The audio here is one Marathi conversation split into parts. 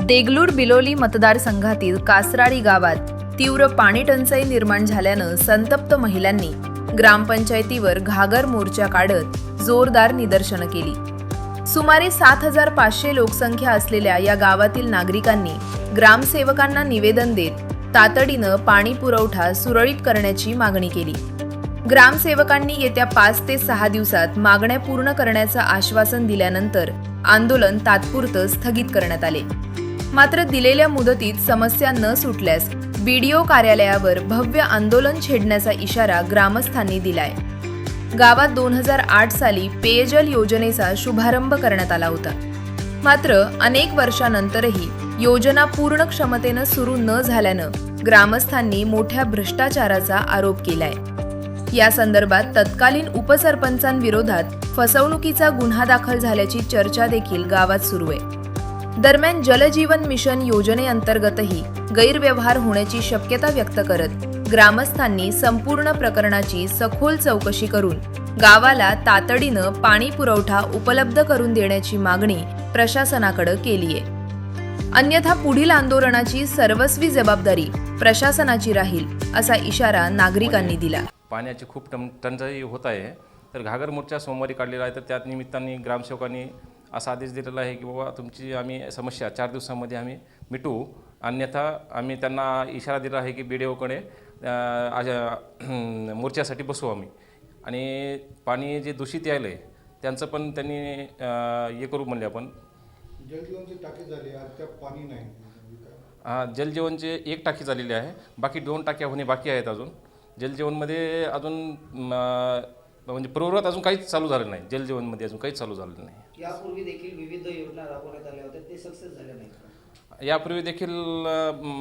देगलूर बिलोली मतदारसंघातील कासराळी गावात तीव्र पाणी टंचाई निर्माण झाल्यानं संतप्त महिलांनी ग्रामपंचायतीवर घागर मोर्चा काढत जोरदार निदर्शनं केली। सुमारे 7,500 लोकसंख्या असलेल्या या गावातील नागरिकांनी ग्रामसेवकांना निवेदन देत तातडीनं पाणी पुरवठा सुरळीत करण्याची मागणी केली। ग्रामसेवकांनी येत्या 5 ते 6 दिवसात मागण्या पूर्ण करण्याचं आश्वासन दिल्यानंतर आंदोलन तात्पुरतं स्थगित करण्यात आले। मात्र दिलेल्या मुदतीत समस्या न सुटल्यास बीडीओ कार्यालयावर भव्य आंदोलन छेडण्याचा इशारा ग्रामस्थांनी दिलाय। गावात 2008 साली पेयजल योजनेचा शुभारंभ करण्यात आला होता। मात्र अनेक वर्षांनंतरही योजना पूर्ण क्षमतेनं सुरू न झाल्यानं ग्रामस्थांनी मोठ्या भ्रष्टाचाराचा आरोप केलाय। या संदर्भात तत्कालीन उपसरपंचांविरोधात फसवणुकीचा गुन्हा दाखल झाल्याची चर्चा देखील गावात सुरू आहे। दरम्यान जलजीवन मिशन योजनेअंतर्गतही गैरव्यवहार होण्याची शक्यता व्यक्त करत ग्रामस्थांनी संपूर्ण प्रकरणाची सखोल चौकशी करून गावाला तातडीनं पाणी पुरवठा उपलब्ध करून देण्याची मागणी प्रशासनाकडे केली आहे। अन्यथा पुढील आंदोलनाची सर्वस्वी जबाबदारी प्रशासनाची राहील असा इशारा नागरिकांनी दिला। पाण्याची खूप टंचाई होत आहे, तर घागर मोर्चा सोमवारी काढलेला आहे। तर त्या निमित्ताने ग्रामसेवकांनी असा आदेश दिलेला आहे की बाबा तुमची आम्ही समस्या 4 दिवसांमध्ये आम्ही मिटवू, अन्यथा आम्ही त्यांना इशारा दिला आहे की बीडीओकडे मोर्चासाठी बसू आम्ही। आणि पाणी जे दूषित यायलं आहे त्यांचं पण त्यांनी हे करू म्हणले आपण। जलजीवनची टाकी झाली आहे, त्या पाणी नाही। जलजीवनचे 1 टाकी झालेली आहे, बाकी 2 टाक्या होणे बाकी आहेत अजून। जलजीवनमध्ये अजून म्हणजे पूर्ववत अजून काहीच चालू झालं नाही। जलजीवनमध्ये अजून काहीच चालू झालं नाही। यापूर्वी देखील विविध योजना राबवण्यात आल्या होत्या, ते सक्सेस झाल्या नाहीत। यापूर्वी देखील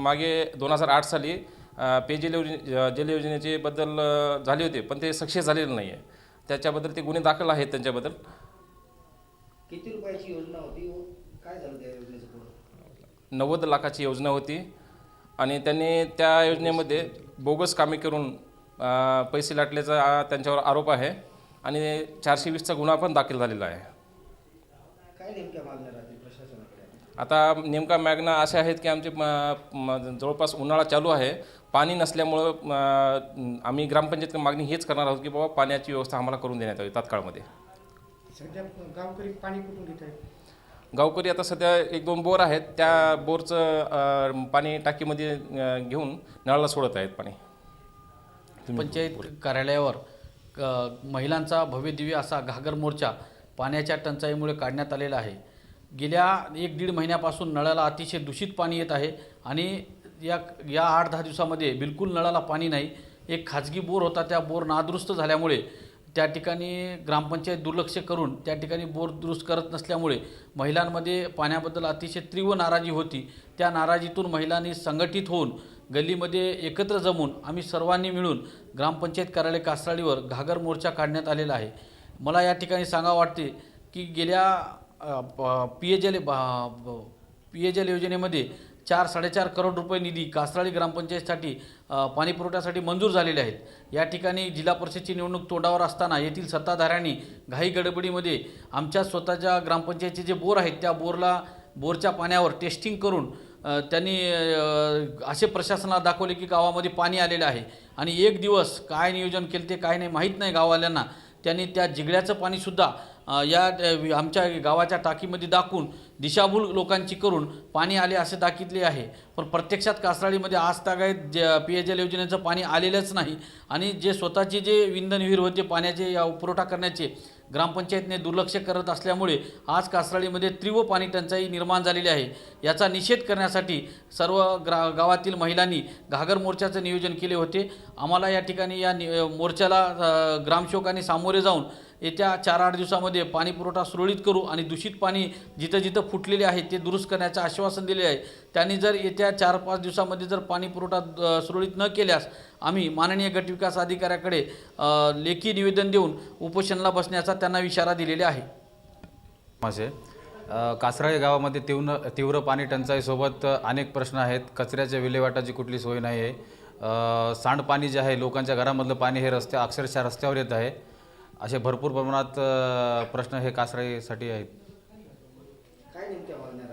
मागे 2008 साली पेयजल जल योजनेचे बद्दल झाले होते, पण ते सक्सेस झालेलं नाही आहे। त्याच्याबद्दल ते गुन्हे दाखल आहेत त्यांच्याबद्दल। किती रुपयाची योजना होती व काय झालं त्या योजनेचं पुढे? 90 लाखाची योजना होती आणि त्यांनी त्या योजनेमध्ये बोगस कामे करून पैसे लाटल्याचा त्यांच्यावर आरोप आहे आणि 420चा गुन्हा पण दाखल झालेला आहे। काय नेमक्या मागण्या राहतील प्रशासनाकडे? आता नेमका मागण्या अशा आहेत की आमचे जवळपास उन्हाळा चालू आहे, पाणी नसल्यामुळं आम्ही ग्रामपंचायत मागणी हेच करणार आहोत की बाबा पाण्याची व्यवस्था आम्हाला करून देण्यात यावी तात्काळमध्ये। सध्या गावकरी पाणी कुठून घेत आहेत? गावकरी आता सध्या 1-2 बोर आहेत, त्या बोरचं पाणी टाकीमध्ये घेऊन नळाला सोडत आहेत पाणी। पंचायत कार्यालयावर महिलांचा भव्यदिव्य असा घागर मोर्चा पाण्याच्या टंचाईमुळे काढण्यात आलेला आहे। गेल्या 1-1.5 महिन्यापासून नळाला अतिशय दूषित पाणी येत आहे आणि या 8-10 दिवसामध्ये बिलकुल नळाला पाणी नाही। एक खाजगी बोर होता, त्या बोर नादुरुस्त झाल्यामुळे त्या ठिकाणी ग्रामपंचायत दुर्लक्ष करून त्या ठिकाणी बोर दुरुस्त करत नसल्यामुळे महिलांमध्ये पाण्याबद्दल अतिशय तीव्र नाराजी होती। त्या नाराजीतून महिलांनी संघटित होऊन गल्लीमध्ये एकत्र जमून आम्ही सर्वांनी मिळून ग्रामपंचायत कार्यालय कासराळीवर घागर मोर्चा काढण्यात आलेला आहे। मला या ठिकाणी सांगावं वाटते की गेल्या पेयजल योजनेमध्ये 4-4.5 करोड रुपये निधी कासराळी ग्रामपंचायतीसाठी पाणी पुरवठ्यासाठी मंजूर झालेले आहेत। या ठिकाणी जिल्हा परिषदेची निवडणूक तोंडावर असताना येथील सत्ताधाऱ्यांनी घाई गडबडीमध्ये आमच्या स्वतःच्या ग्रामपंचायतीचे जे बोर आहेत त्या बोरच्या पाण्यावर टेस्टिंग करून त्यांनी असे प्रशासनाला दाखवले की गावामध्ये पाणी आलेलं आहे आणि 1 दिवस काय नियोजन केले ते काय नाही माहीत नाही गाववाल्यांना। त्यांनी त्या जिगड्याचं पाणीसुद्धा या आमच्या गावाच्या टाकीमध्ये दाखवून दिशाभूल लोकांची करून पाणी आले असे दाखितले आहे। पण प्रत्यक्षात कासराळीमध्ये आज तागायत पेयजल योजनेचं पाणी आलेलंच नाही आणि जे स्वतःचे जे विंधन विहीर होते पाण्याचे पुरवठा करण्याचे ग्रामपंचायतने दुर्लक्ष करत असल्यामुळे आज कासराळीमध्ये तीव्र पाणी टंचाई निर्माण झालेली आहे। याचा निषेध करण्यासाठी सर्व गावातील महिलांनी घागर मोर्चाचं नियोजन केले होते। आम्हाला या ठिकाणी या मोर्चाला ग्रामसेवकांनी सामोरे जाऊन येत्या 4-8 दिवसामध्ये पाणी पुरवठा सुरळीत करू आणि दूषित पाणी जिथं जिथं फुटलेले आहे ते दुरुस्त करण्याचं आश्वासन दिले आहे। त्यांनी जर येत्या 4-5 दिवसामध्ये जर पाणी पुरवठा सुरळीत न केल्यास आम्ही माननीय गटविकास अधिकाऱ्याकडे लेखी निवेदन देऊन उपोषणाला बसण्याचा त्यांना इशारा दिलेला आहे। कासराळी गावामध्ये तीव्र पाणी टंचाईसोबत अनेक प्रश्न आहेत। कचऱ्याच्या विल्हेवाटाची कुठली सोय नाही आहे। सांडपाणी जे आहे लोकांच्या घरामधलं पाणी हे अक्षरशः रस्त्यावर येत आहे। असे भरपूर प्रमाणात प्रश्न हे कासराळीसाठी आहेत। काय नेमक्या मागण्या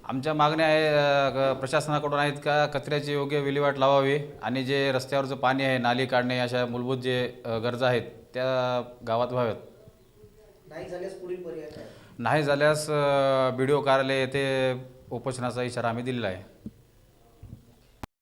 आमच्या मागण्या प्रशासनाकडून आहेत का कचऱ्याची योग्य विल्हेवाट लावावी आणि जे रस्त्यावरचं पाणी आहे नाली काढणे अशा मूलभूत जे गरजा आहेत त्या गावात व्हाव्यात. नाही झाल्यास पुढील पर्याय काय? नाही झाल्यास BDO कार्यालय येथे उपोषणाचा इशारा आम्ही दिलेला आहे.